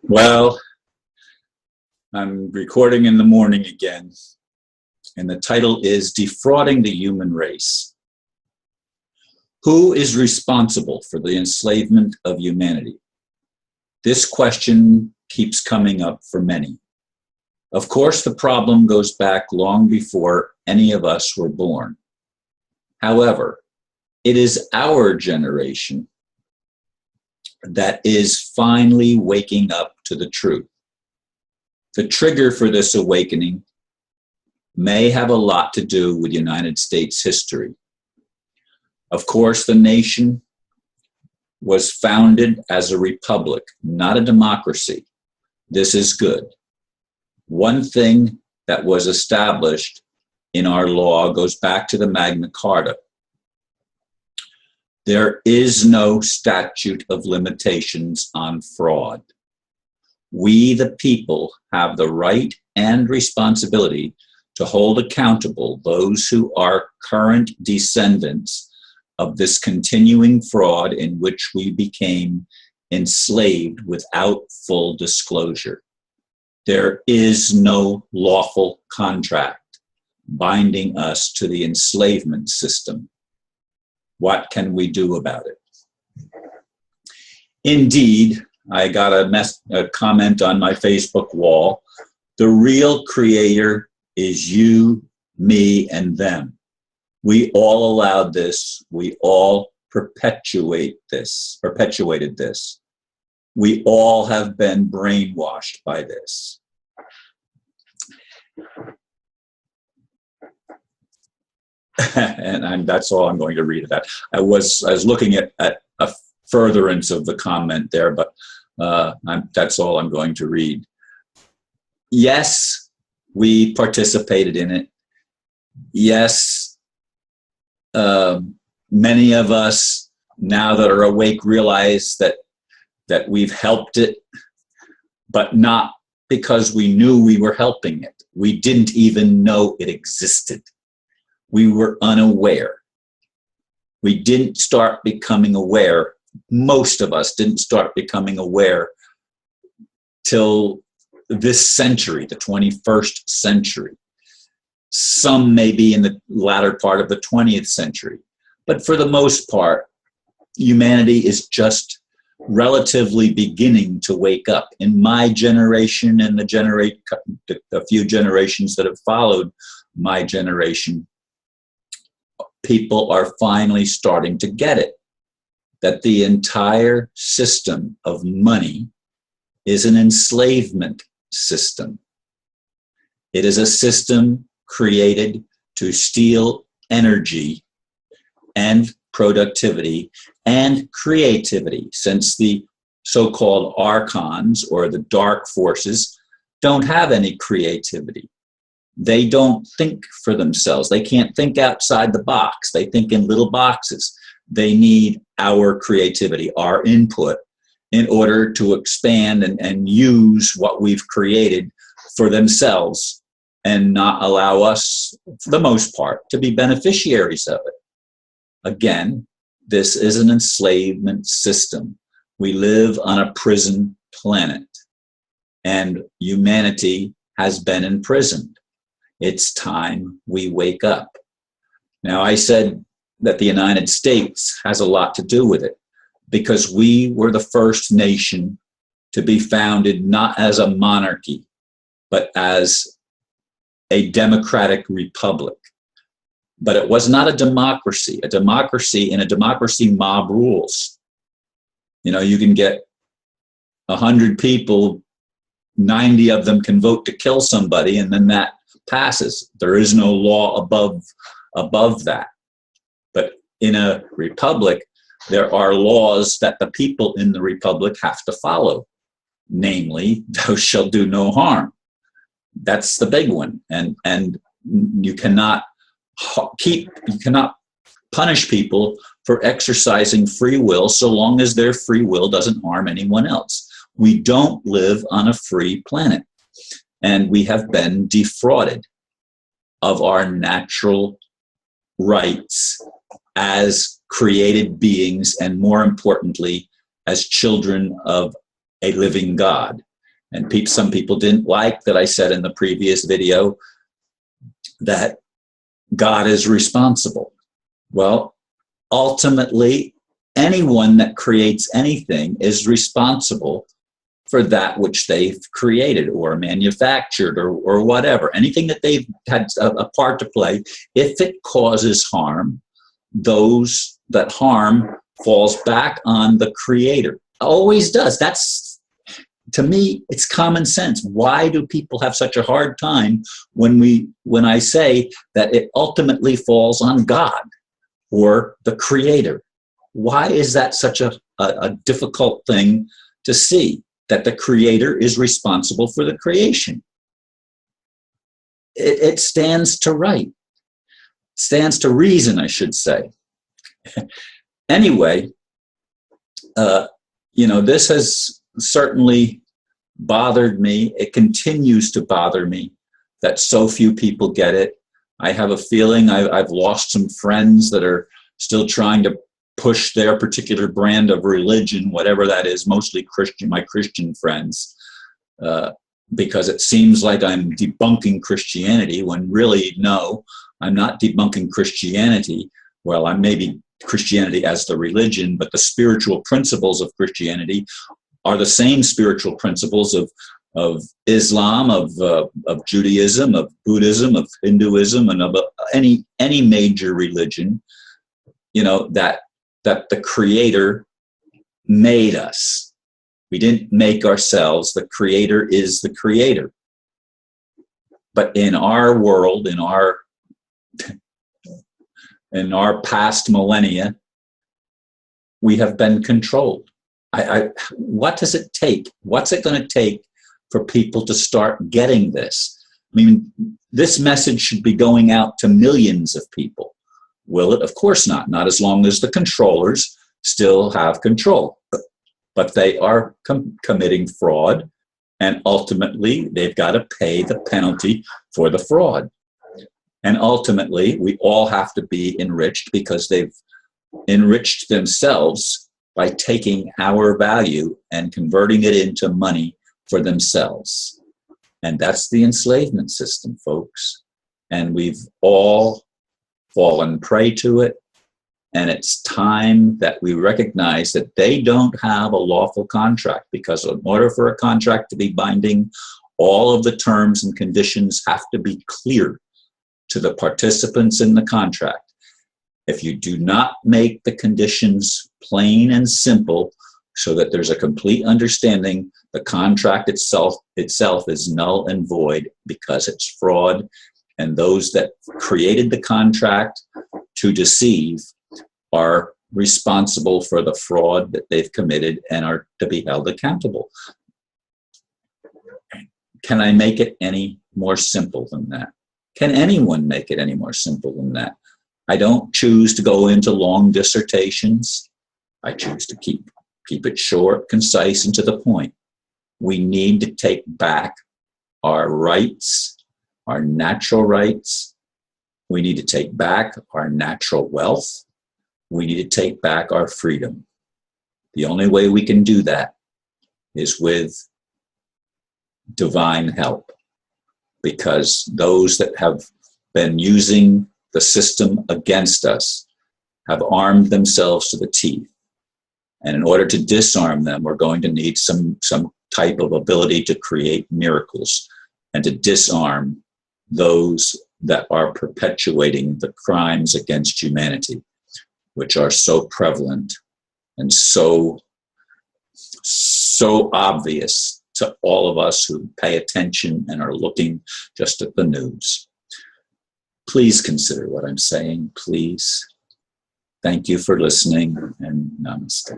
Well, I'm recording in the morning again, and the title is Defrauding the Human Race. Who is responsible for the enslavement of humanity? This question keeps coming up for many. Of course, the problem goes back long before any of us were born. However, it is our generation that is finally waking up to the truth. The trigger for this awakening may have a lot to do with United States history. Of course, the nation was founded as a republic, not a democracy. This is good. One thing that was established in our law goes back to the Magna Carta. There is no statute of limitations on fraud. We, the people, have the right and responsibility to hold accountable those who are current descendants of this continuing fraud in which we became enslaved without full disclosure. There is no lawful contract binding us to the enslavement system. What can we do about it? Indeed, I got a comment on my Facebook wall. The real creator is you, me, and them. We all allowed this. We all perpetuated this. We all have been brainwashed by this. And that's all I'm going to read of that. I was looking at a furtherance of the comment there, but that's all I'm going to read. Yes, we participated in it. Yes, many of us now that are awake realize that we've helped it, but not because we knew we were helping it. We didn't even know it existed. We were unaware. We didn't start becoming aware. Most of us didn't start becoming aware till this century, the 21st century. Some maybe in the latter part of the 20th century. But for the most part, humanity is just relatively beginning to wake up. In my generation and the few generations that have followed my generation, people are finally starting to get it, that the entire system of money is an enslavement system. It is a system created to steal energy and productivity and creativity, since the so-called archons or the dark forces don't have any creativity. They don't think for themselves. They can't think outside the box. They think in little boxes. They need our creativity, our input, in order to expand and use what we've created for themselves and not allow us, for the most part, to be beneficiaries of it. Again, this is an enslavement system. We live on a prison planet, and humanity has been imprisoned. It's time we wake up. Now, I said that the United States has a lot to do with it because we were the first nation to be founded not as a monarchy, but as a democratic republic. But it was not a democracy. In a democracy, mob rules. You know, you can get 100 people, 90 of them can vote to kill somebody, and then that passes. There is no law above that. But in a republic, there are laws that the people in the republic have to follow. Namely, thou shalt do no harm. That's the big one. And you cannot punish people for exercising free will so long as their free will doesn't harm anyone else. We don't live on a free planet. And we have been defrauded of our natural rights as created beings, and more importantly, as children of a living God. And some people didn't like that I said in the previous video that God is responsible. Well, ultimately, anyone that creates anything is responsible for that which they've created or manufactured or whatever. Anything that they've had a part to play, if it causes harm, those that harm falls back on the creator. Always does. That's, to me, it's common sense. Why do people have such a hard time when I say that it ultimately falls on God or the creator? Why is that such a difficult thing to see, that the creator is responsible for the creation? It stands to right. It stands to reason, I should say. Anyway, this has certainly bothered me. It continues to bother me that so few people get it. I have a feeling I've lost some friends that are still trying to push their particular brand of religion, whatever that is, mostly Christian, my Christian friends, because it seems like I'm debunking Christianity when really, no, I'm not debunking Christianity. Well, I'm maybe Christianity as the religion, but the spiritual principles of Christianity are the same spiritual principles of Islam, of Judaism, of Buddhism, of Hinduism, and of any major religion, that the creator made us. We didn't make ourselves. The creator is the creator. But in our world, in our past millennia, we have been controlled. What does it take? What's it going to take for people to start getting this? I mean, this message should be going out to millions of people. Will it? Of course not. Not as long as the controllers still have control. But they are committing fraud, and ultimately they've got to pay the penalty for the fraud. And ultimately, we all have to be enriched because they've enriched themselves by taking our value and converting it into money for themselves. And that's the enslavement system, folks. And we've all fallen prey to it. And it's time that we recognize that they don't have a lawful contract, because in order for a contract to be binding, all of the terms and conditions have to be clear to the participants in the contract. If you do not make the conditions plain and simple so that there's a complete understanding, the contract itself is null and void because it's fraud, and those that created the contract to deceive are responsible for the fraud that they've committed and are to be held accountable. Can I make it any more simple than that? Can anyone make it any more simple than that? I don't choose to go into long dissertations. I choose to keep it short, concise, and to the point. We need to take back our rights, our natural rights. We need to take back our natural wealth. We need to take back our freedom. The only way we can do that is with divine help, because those that have been using the system against us have armed themselves to the teeth. And in order to disarm them, we're going to need some type of ability to create miracles and to disarm those that are perpetuating the crimes against humanity, which are so prevalent and so obvious to all of us who pay attention and are looking just at the news. Please consider what I'm saying, please. Thank you for listening, and namaste.